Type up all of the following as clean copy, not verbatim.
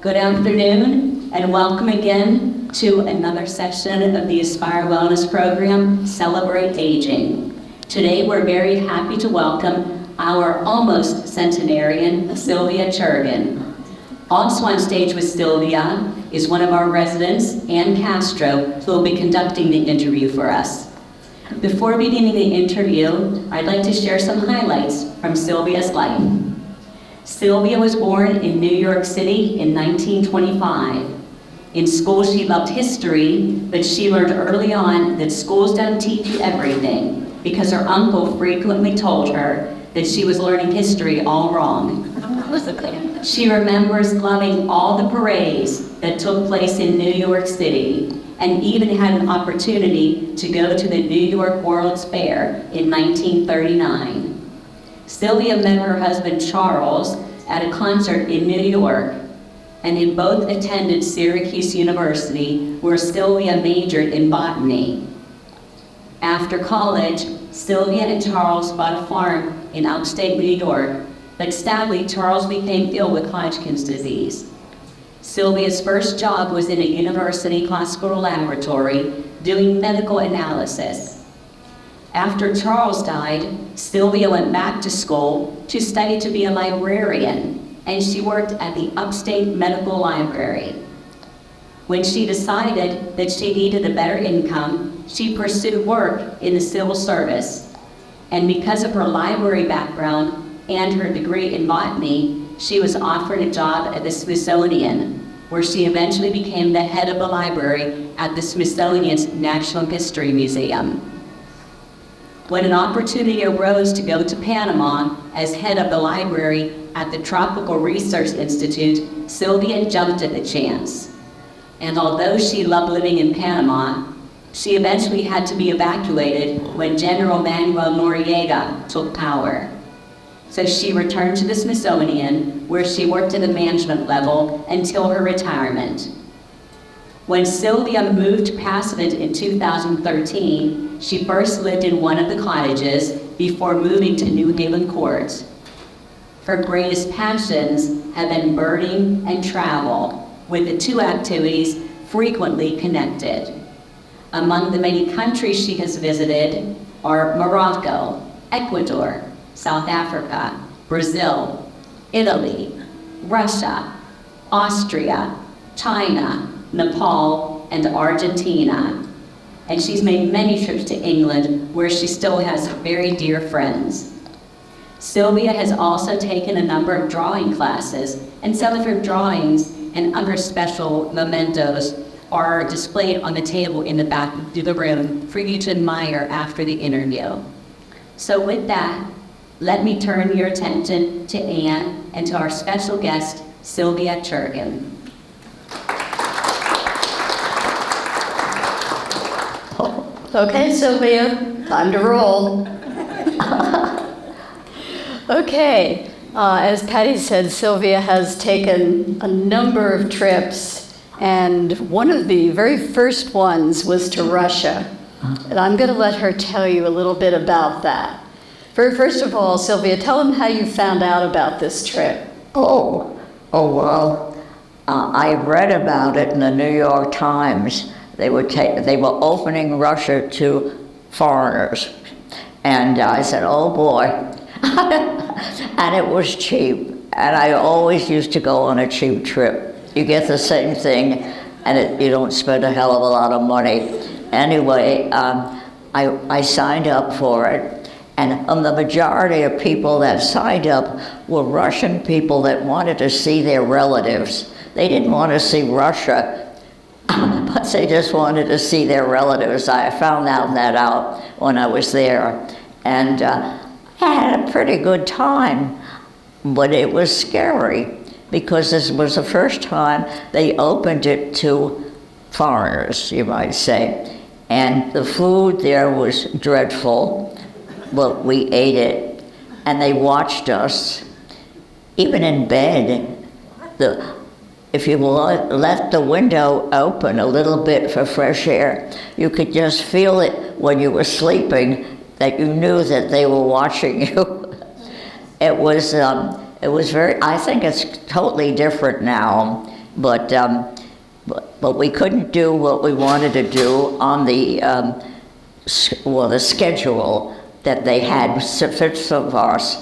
Good afternoon, and welcome again to another session of the Aspire Wellness Program, Celebrate Aging. Today, we're very happy to welcome our almost centenarian, Sylvia Churgin. Also on stage with Sylvia is one of our residents, Ann Castro, who will be conducting the interview for us. Before beginning the interview, I'd like to share some highlights from Sylvia's life. Sylvia was born in New York City in 1925. In school, she loved history, but she learned early on that schools don't teach you everything because her uncle frequently told her that she was learning history all wrong. She remembers loving all the parades that took place in New York City and even had an opportunity to go to the New York World's Fair in 1939. Sylvia met her husband Charles at a concert in New York, and they both attended Syracuse University, where Sylvia majored in botany. After college, Sylvia and Charles bought a farm in upstate New York, but sadly, Charles became ill with Hodgkin's disease. Sylvia's first job was in a university classical laboratory doing medical analysis. After Charles died, Sylvia went back to school to study to be a librarian, and she worked at the Upstate Medical Library. When she decided that she needed a better income, she pursued work in the civil service. And because of her library background and her degree in botany, she was offered a job at the Smithsonian, where she eventually became the head of the library at the Smithsonian's Natural History Museum. When an opportunity arose to go to Panama as head of the library at the Tropical Research Institute, Sylvia jumped at the chance. And although she loved living in Panama, she eventually had to be evacuated when General Manuel Noriega took power. So she returned to the Smithsonian, where she worked at the management level until her retirement. When Sylvia moved to Pasadena in 2013, she first lived in one of the cottages before moving to New Haven Court. Her greatest passions have been birding and travel, with the two activities frequently connected. Among the many countries she has visited are Morocco, Ecuador, South Africa, Brazil, Italy, Russia, Austria, China, Nepal, and Argentina. And she's made many trips to England, where she still has very dear friends. Sylvia has also taken a number of drawing classes, and some of her drawings and other special mementos are displayed on the table in the back of the room for you to admire after the interview. So with that, let me turn your attention to Anne and to our special guest, Sylvia Churgin. Okay, Sylvia, time to roll. Okay, as Patty said, Sylvia has taken a number of trips, and one of the very first ones was to Russia. And I'm going to let her tell you a little bit about that. First of all, Sylvia, tell them how you found out about this trip. Well, I read about it in the New York Times. They were opening Russia to foreigners. And I said, oh boy. And it was cheap. And I always used to go on a cheap trip. You get the same thing, and you don't spend a hell of a lot of money. Anyway, I signed up for it. And the majority of people that signed up were Russian people that wanted to see their relatives. They didn't want to see Russia, but they just wanted to see their relatives. I found that out when I was there. And I had a pretty good time, but it was scary because this was the first time they opened it to foreigners, you might say. And the food there was dreadful. Well, we ate it, and they watched us. Even in bed, if you left the window open a little bit for fresh air, you could just feel it when you were sleeping that you knew that they were watching you. It was very, I think it's totally different now. but we couldn't do what we wanted to do on the the schedule that they had fit of ours.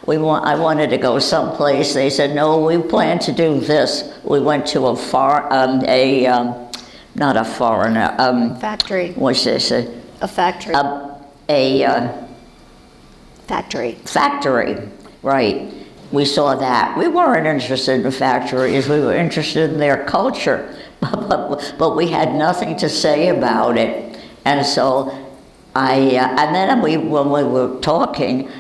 I wanted to go someplace. They said, no, we plan to do this. We went to not a foreigner. Factory. What's this? A factory. Factory. Factory, right. We saw that. We weren't interested in factories. We were interested in their culture, but we had nothing to say about it. And so and then when we were talking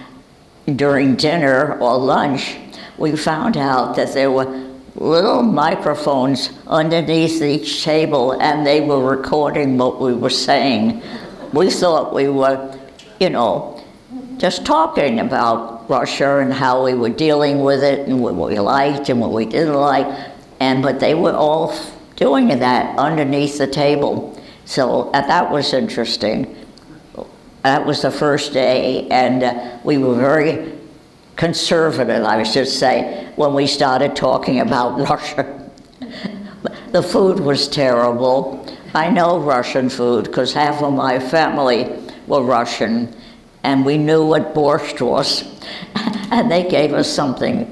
during dinner or lunch, we found out that there were little microphones underneath each table, and they were recording what we were saying. We thought we were, just talking about Russia and how we were dealing with it and what we liked and what we didn't like, but they were all doing that underneath the table. So that was interesting. That was the first day, and we were very conservative, I should say, when we started talking about Russia. The food was terrible. I know Russian food because half of my family were Russian, and we knew what borscht was, and they gave us something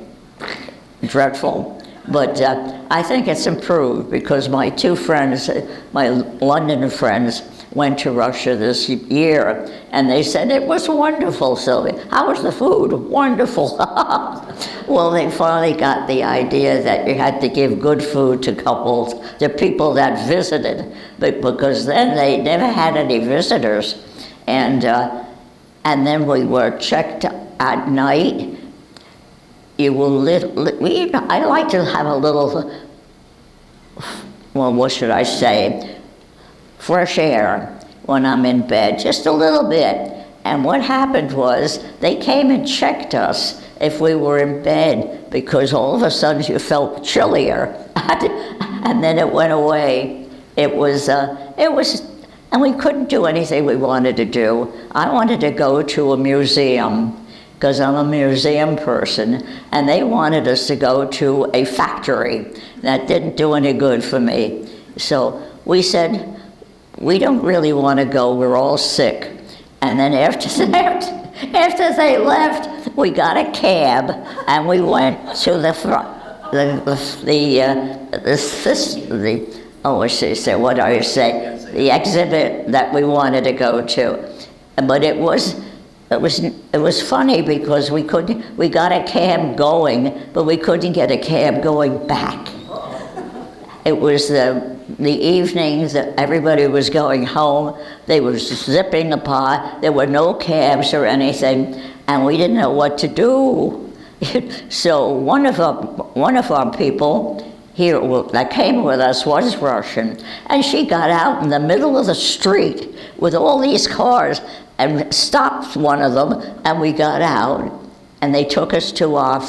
dreadful. But I think it's improved because my two friends, my London friends, went to Russia this year, and they said it was wonderful, Sylvia. How was the food? Wonderful. Well, they finally got the idea that you had to give good food to couples, to people that visited, because then they never had any visitors. And then we were checked at night. I like to have a little, well, what should I say? Fresh air when I'm in bed, just a little bit. And what happened was they came and checked us if we were in bed, because all of a sudden you felt chillier, and then it went away. It was, and we couldn't do anything we wanted to do. I wanted to go to a museum, because I'm a museum person, and they wanted us to go to a factory. That didn't do any good for me. So we said, we don't really want to go, we're all sick. And then after they left, we got a cab, and we went to the exhibit that we wanted to go to. But it was funny because we got a cab going, but we couldn't get a cab going back. It was the evenings that everybody was going home. They were zipping apart. There were no cabs or anything, and we didn't know what to do. So one of our people here that came with us was Russian, and she got out in the middle of the street with all these cars and stopped one of them, and we got out, and they took us to our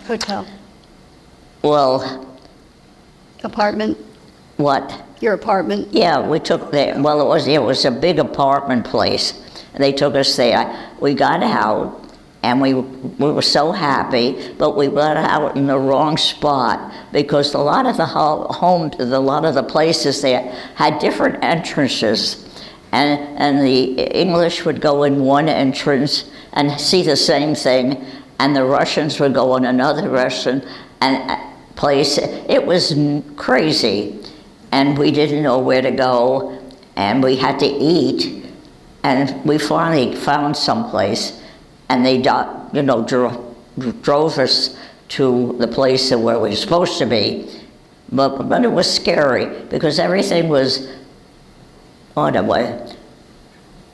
Hotel. Well, Apartment. what? Your apartment. Yeah, we took there. Well, it was a big apartment place. They took us there. We got out, and we were so happy, but we got out in the wrong spot because a lot of the places there had different entrances, and the English would go in one entrance and see the same thing, and the Russians would go in another restaurant and place. It was crazy, and we didn't know where to go, and we had to eat, and we finally found someplace, and they drove us to the place where we were supposed to be, but it was scary because everything was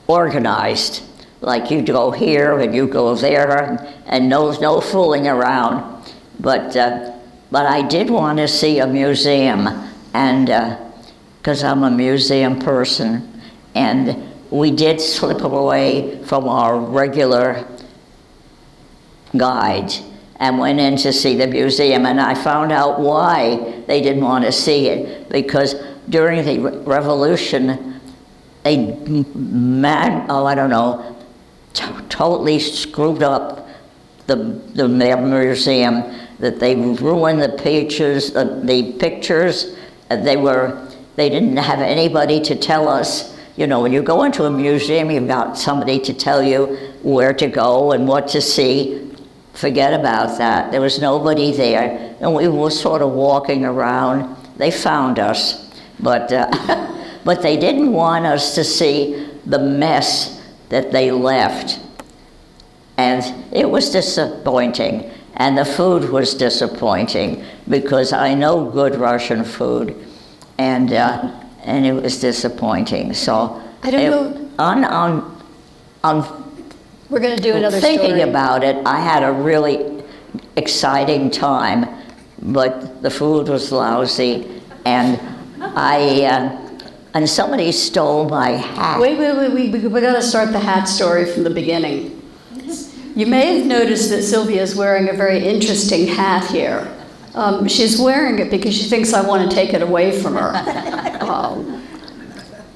organized. Like you go here and you go there, and no fooling around. But I did want to see a museum, and because I'm a museum person, and we did slip away from our regular guide and went in to see the museum, and I found out why they didn't want to see it, because during the revolution, they totally screwed up the museum, that they ruined the pictures. They didn't have anybody to tell us. You know, when you go into a museum, you've got somebody to tell you where to go and what to see. Forget about that. There was nobody there, and we were sort of walking around. They found us, but but they didn't want us to see the mess that they left, and it was disappointing. And the food was disappointing because I know good Russian food, and it was disappointing. So I don't know. On We're going to do another thinking story. about it, I had a really exciting time, but the food was lousy, and and somebody stole my hat. Wait, we got to start the hat story from the beginning. You may have noticed that Sylvia is wearing a very interesting hat here. She's wearing it because she thinks I want to take it away from her.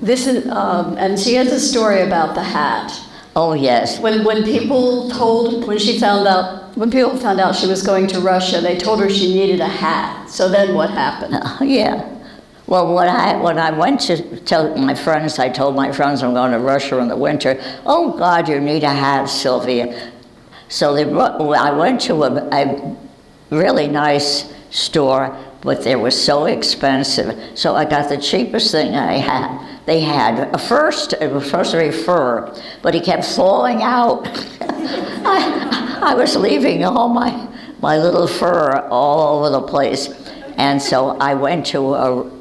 This is, and she has a story about the hat. Oh yes. When people found out she was going to Russia, they told her she needed a hat. So then what happened? Yeah. Well, when I went to tell my friends, I told my friends I'm going to Russia in the winter. Oh God, you need a hat, Sylvia. So I went to a really nice store, but they were so expensive. So I got the cheapest thing they had. First, it was supposed to be fur, but it kept falling out. I was leaving all my little fur all over the place. And so I went to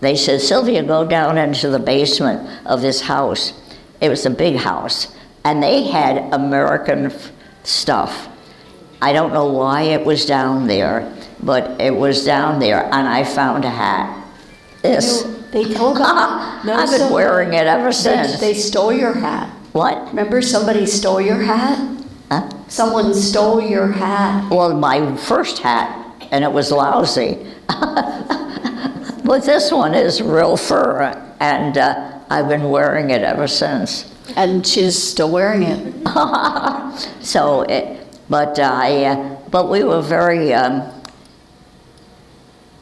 they said, Sylvia, go down into the basement of this house. It was a big house. And they had American stuff. I don't know why it was down there, but it was down there, and I found a hat. This. They told her. I've been wearing it ever since. They stole your hat. What? Remember somebody stole your hat? Huh? Someone stole your hat. Well, my first hat, and it was lousy. But this one is real fur, and I've been wearing it ever since. And she's still wearing it. So, but we were very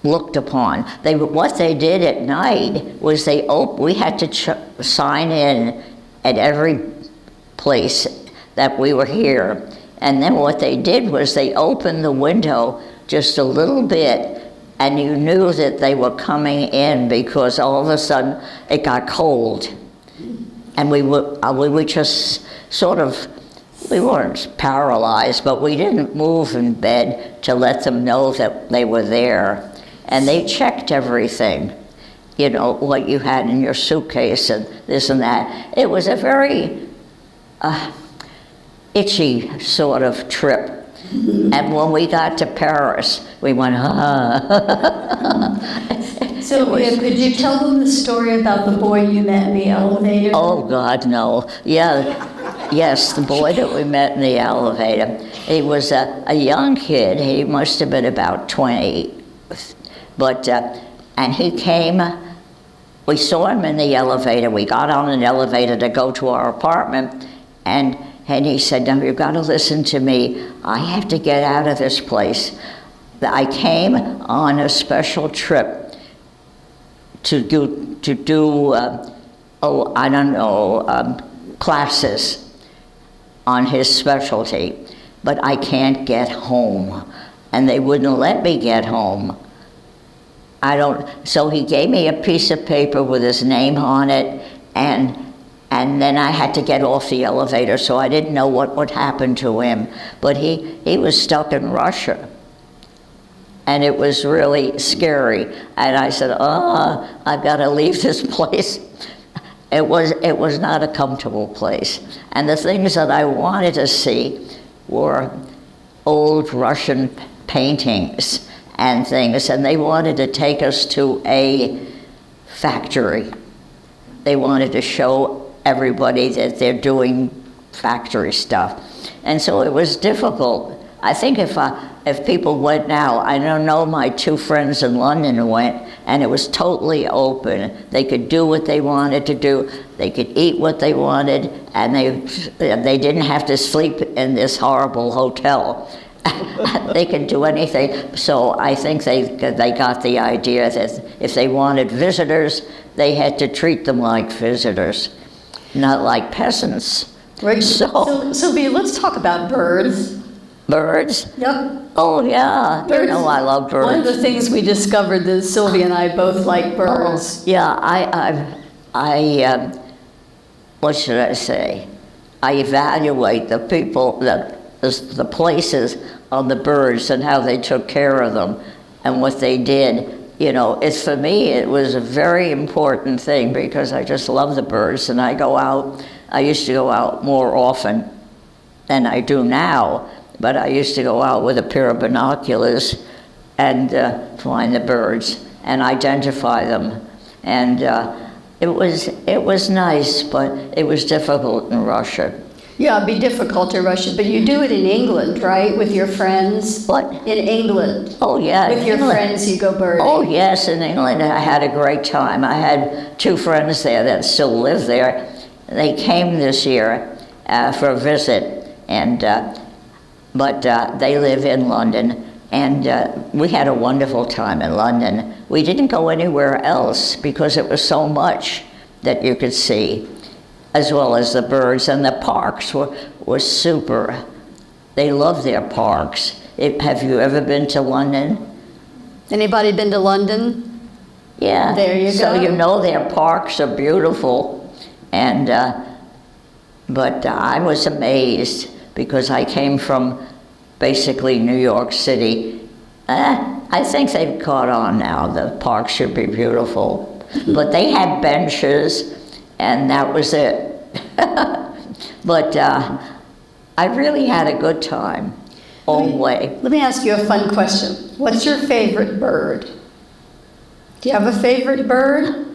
looked upon. What they did at night was we had to sign in at every place that we were here. And then what they did was they opened the window just a little bit, and you knew that they were coming in because all of a sudden it got cold. And we were just sort of, we weren't paralyzed, but we didn't move in bed to let them know that they were there. And they checked everything, you know, what you had in your suitcase and this and that. It was a very itchy sort of trip. And when we got to Paris, we went, Sylvia, could you tell them the story about the boy you met in the elevator? Oh, God, no. Yeah, yes, the boy that we met in the elevator. He was a young kid. He must have been about 20. But, and he came, we saw him in the elevator. We got on an elevator to go to our apartment, and he said, now you've got to listen to me. I have to get out of this place. I came on a special trip to do I don't know, classes on his specialty, but I can't get home. And they wouldn't let me get home. So he gave me a piece of paper with his name on it, and then I had to get off the elevator, so I didn't know what would happen to him. But he was stuck in Russia. And it was really scary. And I said, I've got to leave this place. It was not a comfortable place. And the things that I wanted to see were old Russian paintings and things, and they wanted to take us to a factory. They wanted to show everybody that they're doing factory stuff. And so it was difficult. I think if if people went now, I don't know, my two friends in London went, and it was totally open. They could do what they wanted to do. They could eat what they wanted, and they didn't have to sleep in this horrible hotel. They could do anything. So I think they got the idea that if they wanted visitors, they had to treat them like visitors, not like peasants. Right. So Sylvia, let's talk about birds. birds? Yep. Oh yeah, Birds. you know I love birds. One of the things we discovered that Sylvia and I both like birds. Yeah, what should I say? I evaluate the people, the places on the birds and how they took care of them and what they did. You know, it's, for me, it was a very important thing because I just love the birds, and I go out. I used to go out more often than I do now, but I used to go out with a pair of binoculars and find the birds and identify them. And it was nice, but it was difficult in Russia. Yeah, it'd be difficult in Russia, but you do it in England, right, with your friends? What? In England. Oh, yeah. With your England. friends, you go birding. Oh, yes, in England I had a great time. I had two friends there that still live there. They came this year for a visit, and but they live in London, and we had a wonderful time in London. We didn't go anywhere else because it was so much that you could see, as well as the birds, and the parks were super. They love their parks. Have you ever been to London? Anybody been to London? Yeah. There you So go. you know their parks are beautiful, and but I was amazed because I came from basically New York City. I think they've caught on now. The parks should be beautiful, but they had benches, and that was it. But I really had a good time all the way. Let me ask you a fun question. What's your favorite bird? Do you have a favorite bird?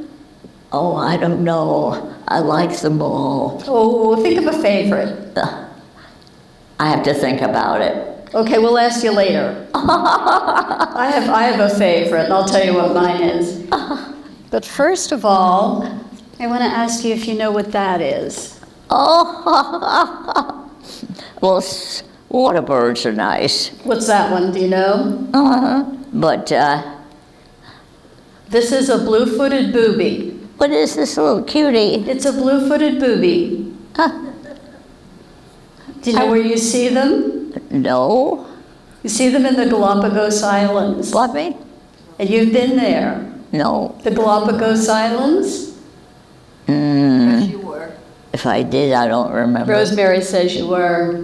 Oh, I don't know. I like them all. Oh, think of a favorite. I have to think about it. Okay, we'll ask you later. I have a favorite, and I'll tell you what mine is. But first of all, I want to ask you if you know what that is. Oh, well, water birds are nice. What's that one, do you know? But This is a blue-footed booby. what is this little cutie? It's a blue-footed booby. Do you know where you see them? No. You see them in the Galapagos Islands. What me? And you've been there. No. The Galapagos Islands? Yes, you were. If I did, I don't remember. Rosemary says you were.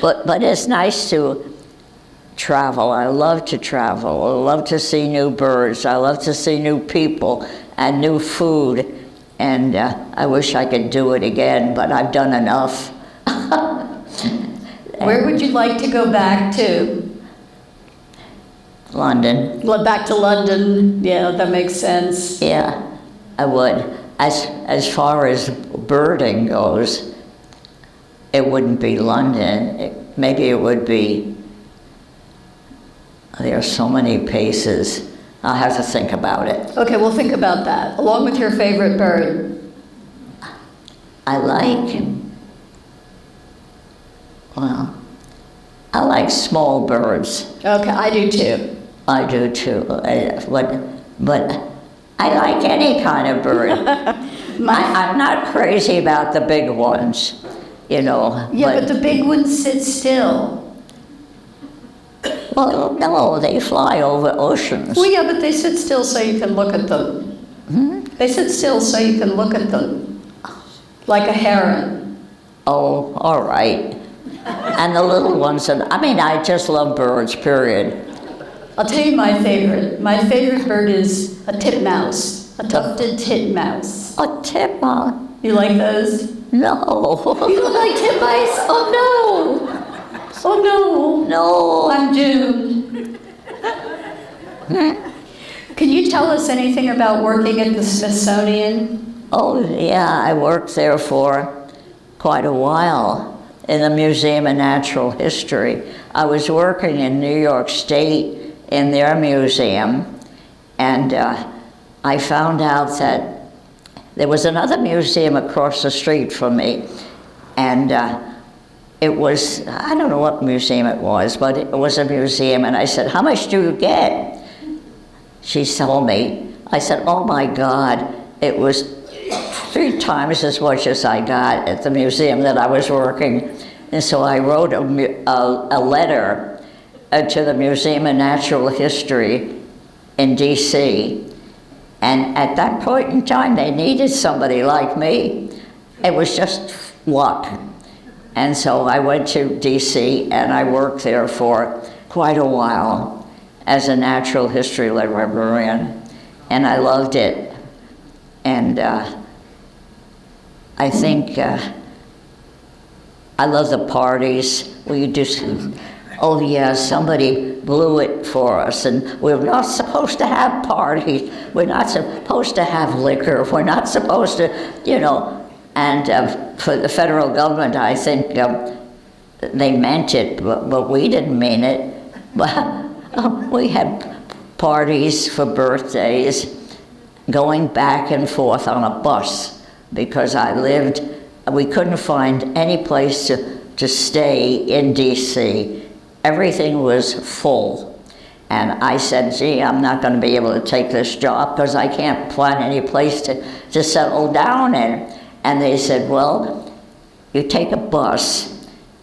But it's nice to travel. I love to travel. I love to see new birds. I love to see new people and new food. And I wish I could do it again, but I've done enough. Where would you like to go back to? London. Back to London. Yeah, that makes sense. Yeah, I would. As far as birding goes, it wouldn't be London. Maybe it would be. There are so many places. I'll have to think about it. Okay, we'll think about that, along with your favorite bird. I like small birds. Okay, I do too. I do too. But I like any kind of bird. I'm not crazy about the big ones, you know. Yeah, but the big ones sit still. Well, no, they fly over oceans. Well, yeah, but they sit still so you can look at them. They sit still so you can look at them. Like a heron. Oh, all right. And the little ones, I just love birds, period. I'll tell you my favorite. My favorite bird is a titmouse, a tufted titmouse. A titmouse? You like those? No. You don't like titmice? Oh no! Oh no! No. I'm doomed. Can you tell us anything about working at the Smithsonian? Oh, yeah, I worked there for quite a while. in the Museum of Natural History. I was working in New York State in their museum, and I found out that there was another museum across the street from me, and it was, I don't know what museum it was, but it was a museum, and I said, "How much do you get?" She told me. I said, "Oh my God," it was 3 times as much as I got at the museum that I was working. And so I wrote a letter to the Museum of Natural History in DC. And at that point in time, they needed somebody like me. It was just luck. And so I went to DC and I worked there for quite a while as a natural history librarian. And I loved it. And I think I love the parties. We just, oh yeah, somebody blew it for us, and we're not supposed to have parties. We're not supposed to have liquor. We're not supposed to, you know. And for the federal government, I think they meant it, but we didn't mean it. But we had parties for birthdays, going back and forth on a bus, because we couldn't find any place to stay in DC. Everything was full. And I said, "Gee, I'm not going to be able to take this job because I can't find any place to settle down in." And they said, "Well, you take a bus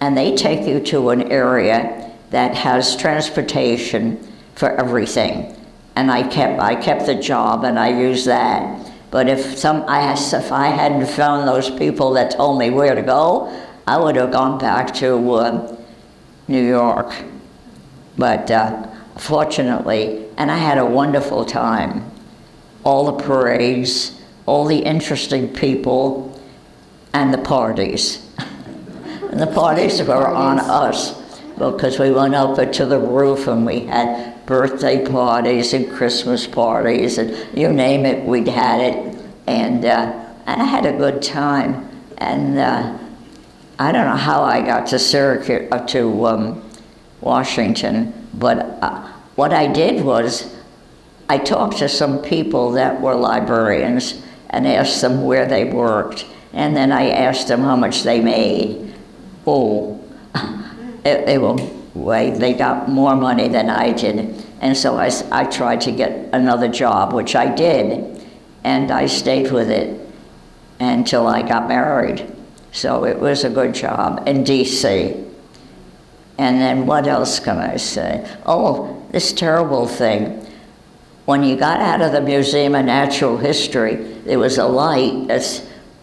and they take you to an area that has transportation for everything." And I kept the job and I used that. But if I hadn't found those people that told me where to go, I would have gone back to New York. But fortunately, and I had a wonderful time. All the parades, all the interesting people, and the parties. And the parties were on us, because we went up to the roof and we had birthday parties and Christmas parties, and you name it, we'd had it. And I had a good time. And I don't know how I got to Syracuse, to Washington, but what I did was I talked to some people that were librarians and asked them where they worked, and then I asked them how much they made. Oh, they got more money than I did, and so I tried to get another job, which I did, and I stayed with it until I got married. So it was a good job in DC. And then what else can I say? Oh, this terrible thing. When you got out of the Museum of Natural History, there was a light. That's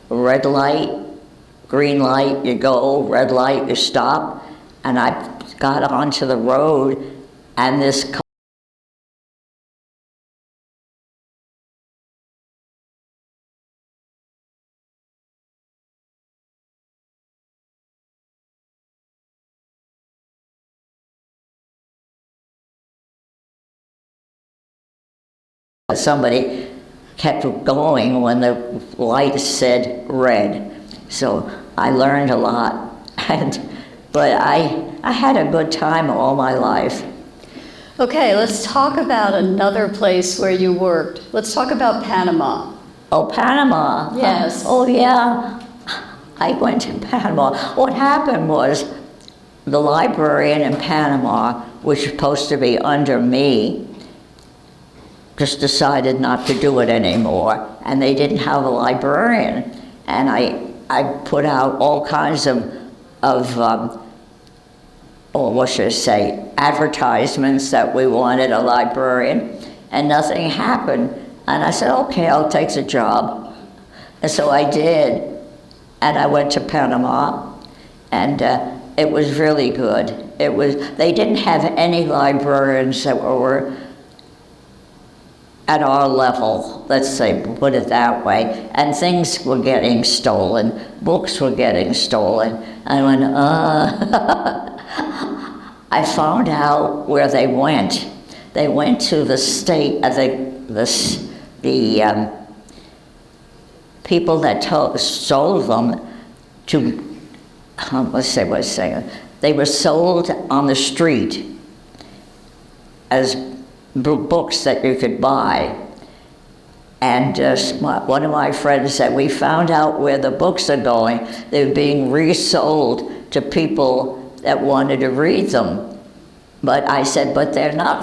red light, green light, you go, red light, you stop. And I got onto the road, and this somebody kept going when the light said red. So I learned a lot. But I had a good time all my life. Okay, let's talk about another place where you worked. Let's talk about Panama. Oh, Panama. Yes. Oh, yeah. I went to Panama. What happened was the librarian in Panama, which was supposed to be under me, just decided not to do it anymore. And they didn't have a librarian. And I put out all kinds of what should I say, advertisements that we wanted a librarian, and nothing happened. And I said, okay, I'll take the job. And so I did, and I went to Panama, and it was really good. They didn't have any librarians that were at our level, let's say, put it that way, and things were getting stolen, books were getting stolen. I went, I found out where they went. They went to the state, the people that stole them to let's say what I was saying. They were sold on the street as books that you could buy. And one of my friends said, we found out where the books are going. They're being resold to people that wanted to read them. But I said, but they're not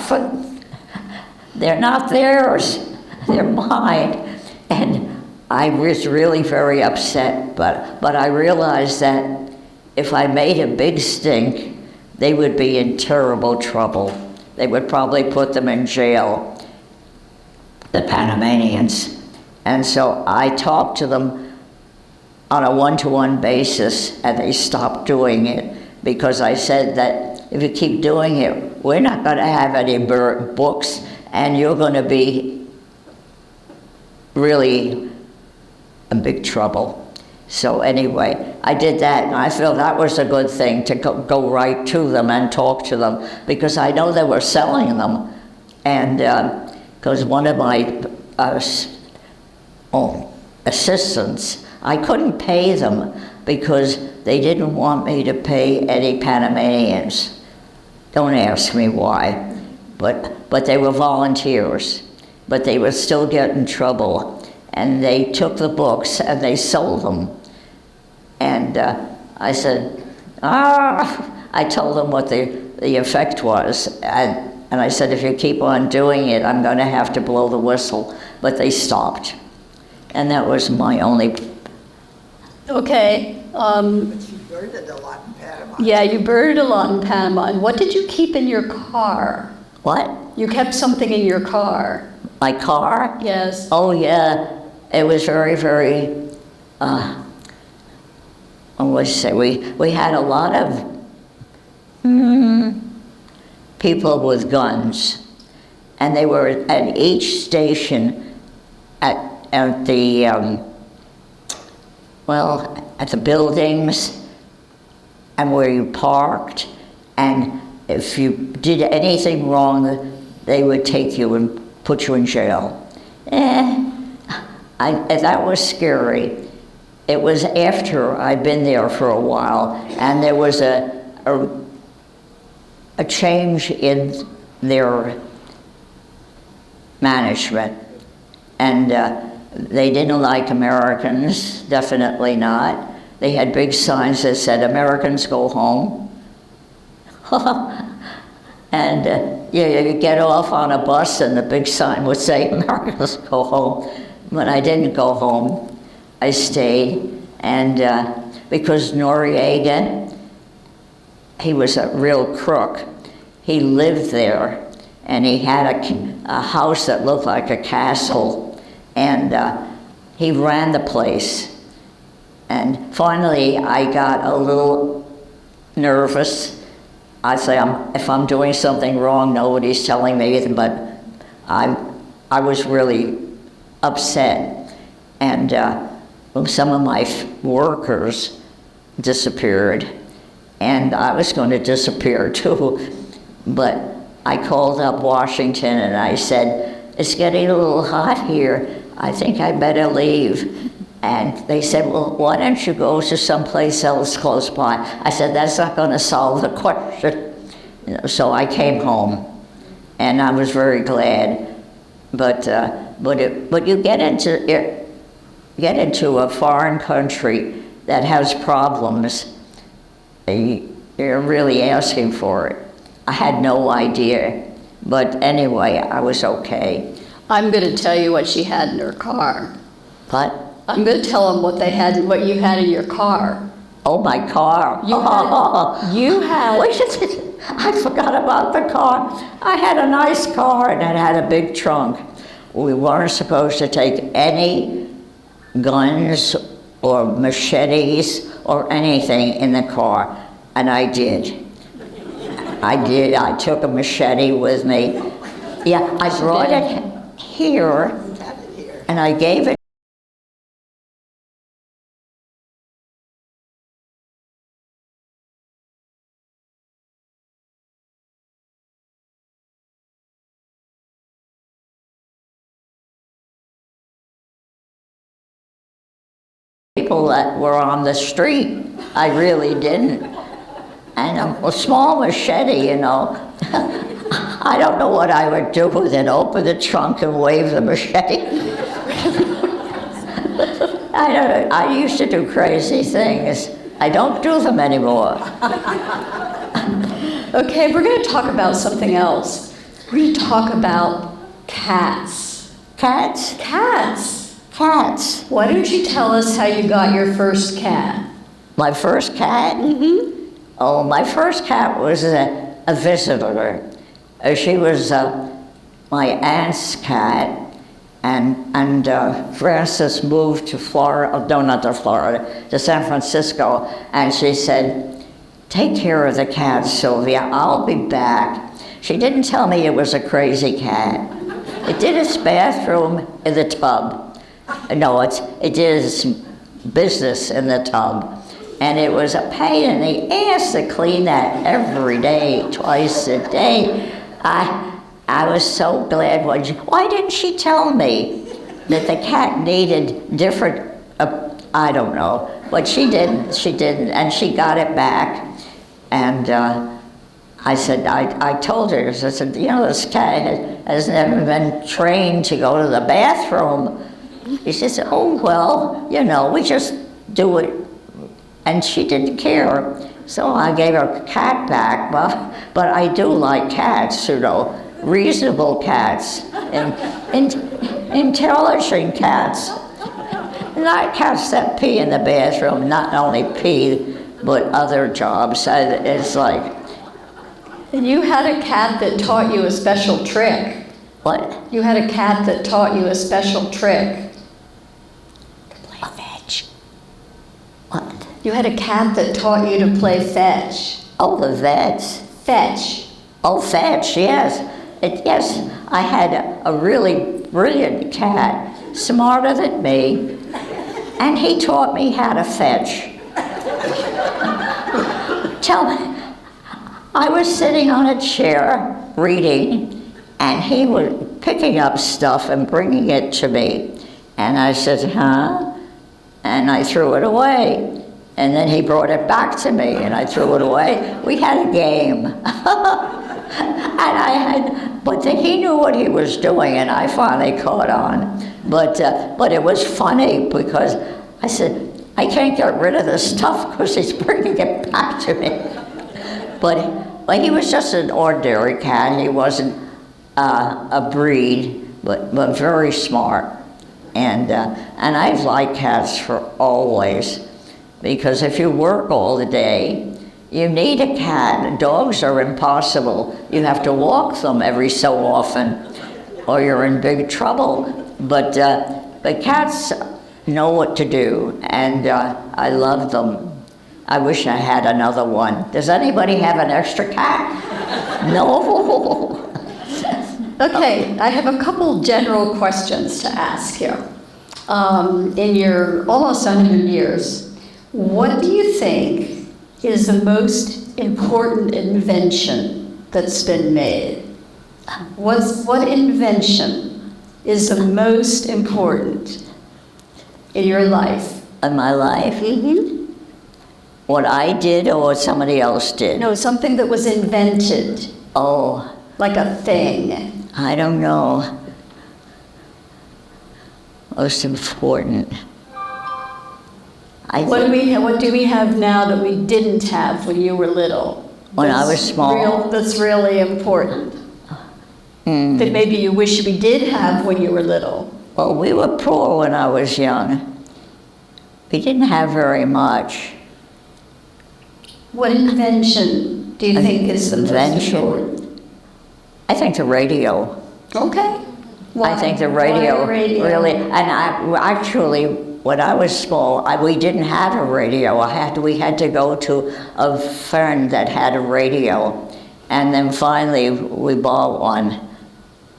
theirs, they're mine. And I was really very upset, but I realized that if I made a big stink, they would be in terrible trouble. They would probably put them in jail, the Panamanians. And so I talked to them on a one-to-one basis, and they stopped doing it because I said that if you keep doing it, we're not going to have any books, and you're going to be really in big trouble. So anyway, I did that, and I felt that was a good thing to go right to them and talk to them, because I know they were selling them. And because one of my assistants, I couldn't pay them because they didn't want me to pay any Panamanians. Don't ask me why, but they were volunteers, but they would still get in trouble. And they took the books and they sold them. And I said, I told them what the effect was. And I said, if you keep on doing it, I'm going to have to blow the whistle. But they stopped. And that was my only... Okay. But you birded a lot in Panama. Yeah, you birded a lot in Panama. And what did you keep in your car? What? You kept something in your car. My car? Yes. Oh, yeah. It was very, very... what was I say? We had a lot of people with guns, and they were at each station at the at the buildings and where you parked, and if you did anything wrong, they would take you and put you in jail. That was scary. It was after I'd been there for a while, and there was a change in their management, and they didn't like Americans, definitely not. They had big signs that said, "Americans go home." And you get off on a bus and the big sign would say, "Americans go home." But I didn't go home. I stayed, and because Noriega, he was a real crook. He lived there, and he had a house that looked like a castle, and he ran the place. And finally, I got a little nervous. I say, if I'm doing something wrong, nobody's telling me anything, but I was really upset. And some of my workers disappeared, and I was going to disappear too. But I called up Washington and I said, "It's getting a little hot here. I think I better leave." And they said, "Well, why don't you go to someplace else close by?" I said, "That's not going to solve the question." So I came home, and I was very glad. But you get into a foreign country that has problems, you're really asking for it. I had no idea, but anyway, I was okay. I'm going to tell you what she had in her car. But I'm going to tell them what you had in your car. oh, my car! You had. Wait, I forgot about the car. I had a nice car and it had a big trunk. We weren't supposed to take any guns or machetes or anything in the car, and I did. I took a machete with me. Yeah, I brought it here, and I gave it people that were on the street. I really didn't. And a small machete, you know. I don't know what I would do with it. Open the trunk and wave the machete. I don't know. I used to do crazy things. I don't do them anymore. Okay, we're going to talk about something else. We're going to talk about cats. Cats? Cats. Cats. Why don't you tell us how you got your first cat? My first cat? Mm-hmm. Oh, my first cat was a visitor. She was my aunt's cat, and Frances moved to Florida, no, not to Florida, to San Francisco, and she said, "Take care of the cat, Sylvia, I'll be back." She didn't tell me it was a crazy cat. It did its bathroom in the tub. No, it did its business in the tub. And it was a pain in the ass to clean that every day, twice a day. I was so glad why didn't she tell me that the cat needed different, I don't know, but she didn't, and she got it back. And I said, I told her, I said, you know, this cat has never been trained to go to the bathroom. She said, oh, well, you know, we just do it. And she didn't care. So I gave her cat back, but I do like cats, you know, reasonable cats, and intelligent cats. Not cats that pee in the bathroom, not only pee, but other jobs. It's like... And you had a cat that taught you a special trick. What? You had a cat that taught you a special trick. A fetch. What? You had a cat that taught you to play fetch. Oh, the vets. Fetch. Oh, fetch, yes. Yes, I had a really brilliant cat, smarter than me, and he taught me how to fetch. Tell me, I was sitting on a chair reading, and he was picking up stuff and bringing it to me. And I said, huh? And I threw it away. And then he brought it back to me, and I threw it away. We had a game. But he knew what he was doing, and I finally caught on. But it was funny because I said, I can't get rid of this stuff because he's bringing it back to me. But he was just an ordinary cat. He wasn't a breed, but very smart. And I've liked cats for always, because if you work all the day, you need a cat. Dogs are impossible. You have to walk them every so often, or you're in big trouble. But cats know what to do, and I love them. I wish I had another one. Does anybody have an extra cat? No? Okay, I have a couple general questions to ask you. In your almost 100 years, what do you think is the most important invention that's been made? What invention is the most important in your life? In my life? Mm-hmm. What I did or what somebody else did? No, something that was invented. Oh. Like a thing. I don't know. Most important. What do we have now that we didn't have when you were little? When I was small? That's really important. That maybe you wish we did have when you were little. Well, we were poor when I was young. We didn't have very much. What invention do you think is the most important? I think the radio. Okay. Why? I think the radio, Why the radio? really, and actually, when I was small, we didn't have a radio. We had to go to a friend that had a radio, and then finally we bought one.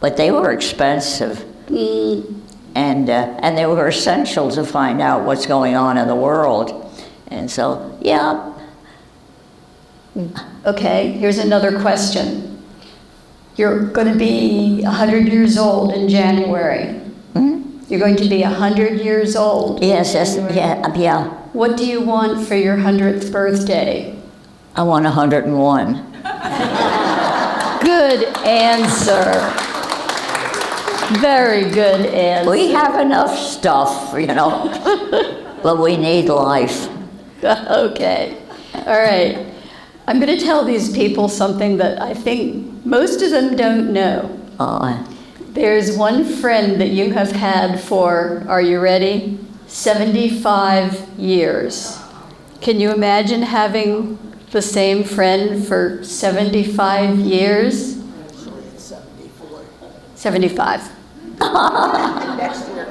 But they were expensive, and they were essential to find out what's going on in the world. And so, yeah. Okay, here's another question. You're going to be 100 years old in January. You're going to be 100 years old. Yes, yeah. What do you want for your 100th birthday? I want 101. Good answer. Very good answer. We have enough stuff, but we need life. Okay. All right. I'm going to tell these people something that I think most of them don't know. There's one friend that you have had for, are you ready? 75 years. Can you imagine having the same friend for 75 years? 75.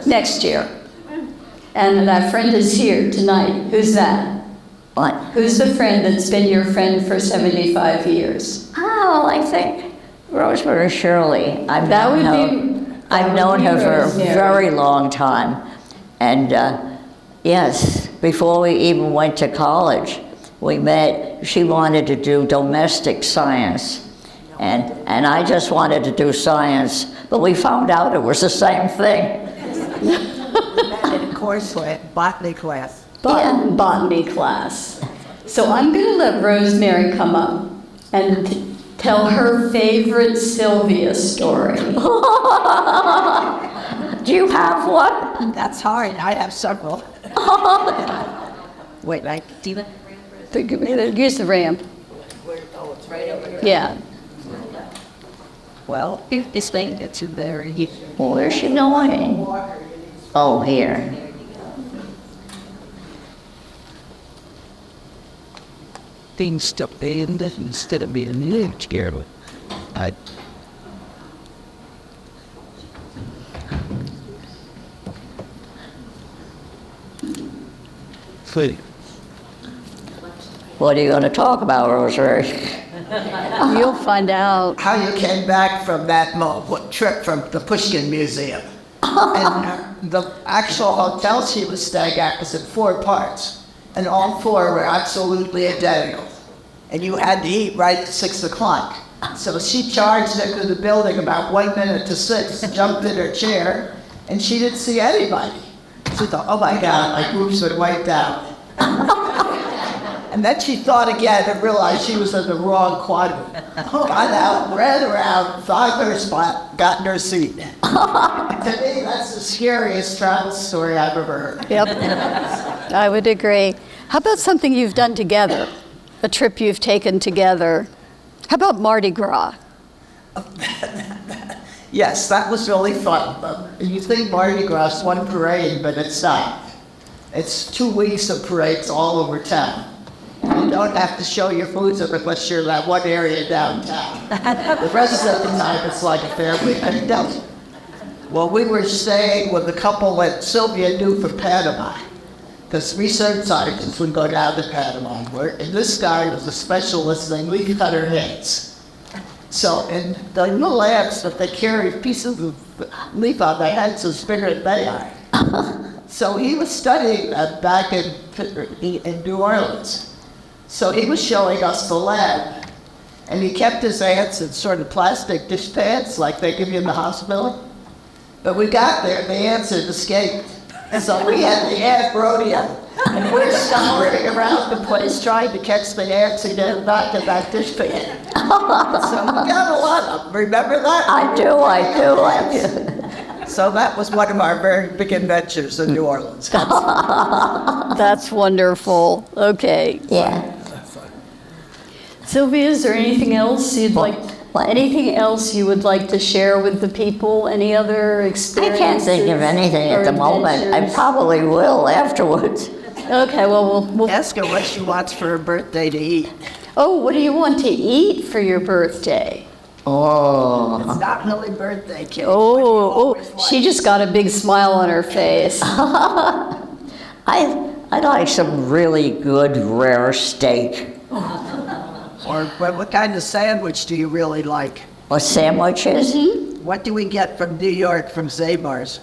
Next year. And that friend is here tonight. Who's that? What? Who's the friend that's been your friend for 75 years? Oh, I think Rosemary Shirley. I've known her for a very long time. And yes, before we even went to college, we met. She wanted to do domestic science. And I just wanted to do science, but we found out it was the same thing. In botany class. Botany class. So I'm going to let Rosemary come up and tell her favorite Sylvia story. Do you have one? That's hard. I have several. Wait, do you? Use the ramp. Oh, it's right over here. Yeah. Well, this thing that's in there. Where's she going? Oh, here. Things to bend instead of being lived carefully. Funny. What are you going to talk about, Rosemary? You'll find out. How you came back from that trip from the Pushkin Museum. And the actual hotel she was staying at was in 4 parts. And all 4 were absolutely identical. And you had to eat right at 6 o'clock. So she charged into the building about 1 minute to 6, jumped in her chair, and she didn't see anybody. She thought, oh my God, my groups were wiped out. And then she thought again and realized she was in the wrong quadrant. Got out, ran around, found her spot, got in her seat. To me, that's the scariest travel story I've ever heard. Yep. I would agree. How about something you've done together? A trip you've taken together? How about Mardi Gras? Yes, that was really fun. You think Mardi Gras is one parade, but it's not. It's 2 weeks of parades all over town. You don't have to show your foods unless you're in that one area downtown. The rest of the time it's like a fair week, and it doesn't. Well, we were staying with a couple that Sylvia knew from Panama, because research scientists would go down to Panama, and this guy was a specialist in leaf cutter heads. So, in the little ants that they carry pieces of leaf on their heads as bigger than they are. So he was studying that back in New Orleans. So he was showing us the lab, and he kept his ants in sort of plastic dish pans like they give you in the hospital. But we got there, and the ants had escaped. And so we had the ant rodeo, and we're scouring around the place trying to catch the ants and get them back in that dish pan. So we got a lot of them. Remember that? I do. So that was one of our very big adventures in New Orleans. That's wonderful. Okay. Yeah. Sylvia, is there anything else you'd like? Anything else you would like to share with the people? Any other I experiences? can't think of anything at the moment. I probably will afterwards. Okay, well, we'll Ask her what she wants for her birthday to eat. Oh, what do you want to eat for your birthday? Oh. It's not really birthday cake. Oh, she just got a big smile on her face. I'd like some really good rare steak. Or what kind of sandwich do you really like? Or sandwiches? What do we get from New York from Zabar's?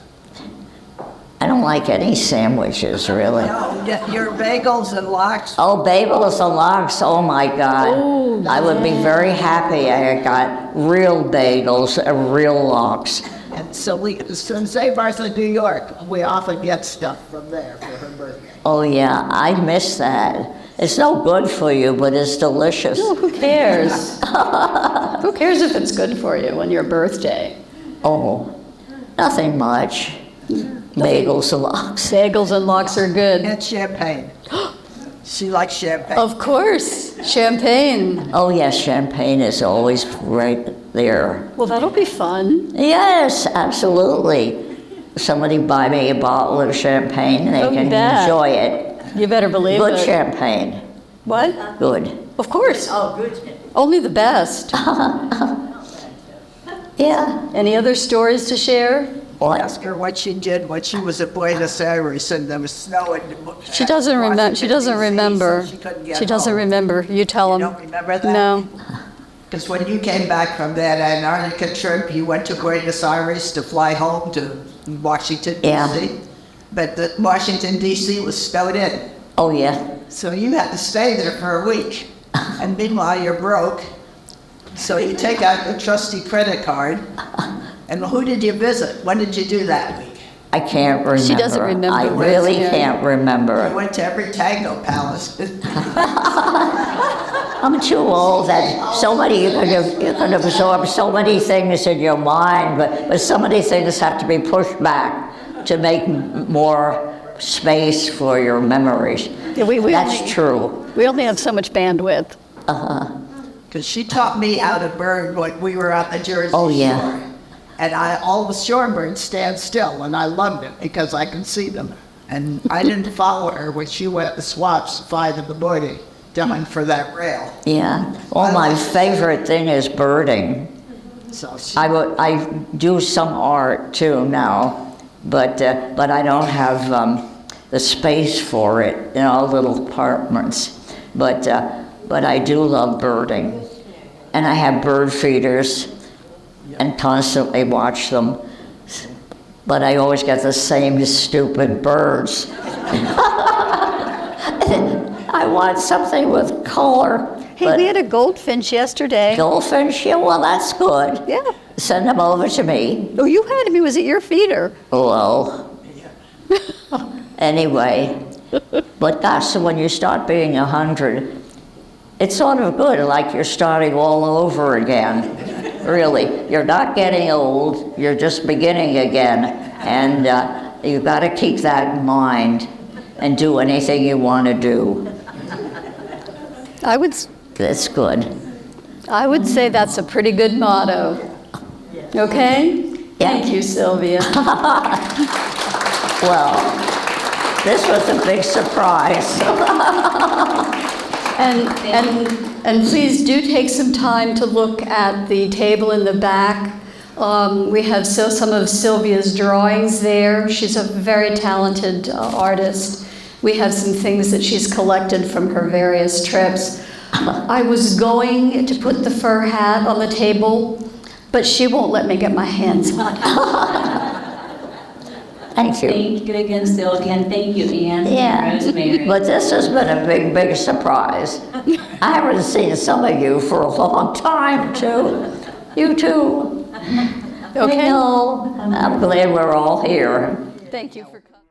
I don't like any sandwiches, really. No, your bagels and lox. Oh, bagels and lox, oh my God. I would be very happy I got real bagels and real lox. And so in St. Martha, New York, we often get stuff from there for her birthday. Oh, yeah, I miss that. It's no good for you, but it's delicious. Oh, who cares? Who cares if it's good for you on your birthday? Oh, nothing much. Bagels and lox. Bagels and lox are good. And champagne. She likes champagne. Of course, champagne. Oh, yes, champagne is always right there. Well, that'll be fun. Yes, absolutely. Somebody buy me a bottle of champagne, they Oh, can that. enjoy it. You better believe Good it. champagne, What? good. Of course. Oh, good. Only the best. Yeah. Any other stories to share? What? Ask her what she did when she was at Buenos Aires and there was snow. She doesn't remember. She doesn't remember. She doesn't remember. You tell You them. don't remember that? No. Because when you came back from that Antarctica trip, you went to Buenos Aires to fly home to Washington, Yeah. D.C. But the Washington, D.C. was snowed in. Oh, yeah. So you had to stay there for a week. And meanwhile, you're broke. So you take out the trusty credit card. And who did you visit? When did you do that week? I can't remember. She doesn't remember I where really it's can't I remember. went to every Tango Palace. I'm too old that you can absorb so many things in your mind, but so many things have to be pushed back to make more space for your memories. Yeah, That's only, true. we only have so much bandwidth. Because she taught me how to burn when we were on the Jersey Oh, yeah. Shore. And all the shorebirds stand still, and I loved it because I can see them. And I didn't follow her when she went to Swats at 5 in the morning down for that rail. Yeah. Well, my favorite thing is birding. So she, I do some art too now, but I don't have the space for it, little apartments. But I do love birding, and I have bird feeders, and constantly watch them. But I always get the same stupid birds. I want something with color. Hey, but we had a goldfinch yesterday. goldfish, yeah, well, that's good. Yeah. Send them over to me. Oh, you had me. Was it your feeder? Well, anyway, but gosh, so when you start being 100, it's sort of good, like you're starting all over again. Really, you're not getting old, you're just beginning again. And you've got to keep that in mind and do anything you want to do. That's good. I would say that's a pretty good motto. Okay? Yeah. Thank you, Sylvia. Well, this was a big surprise. And please do take some time to look at the table in the back. We have some of Sylvia's drawings there. She's a very talented artist. We have some things that she's collected from her various trips. I was going to put the fur hat on the table, but she won't let me get my hands on it. Thank you. Thank you again, Sylvia, and thank you, Anne Yeah, and Rosemary. but this has been a big, big surprise. I haven't seen some of you for a long time, too. You too. Okay. I know. I'm glad we're all here. Thank you for coming.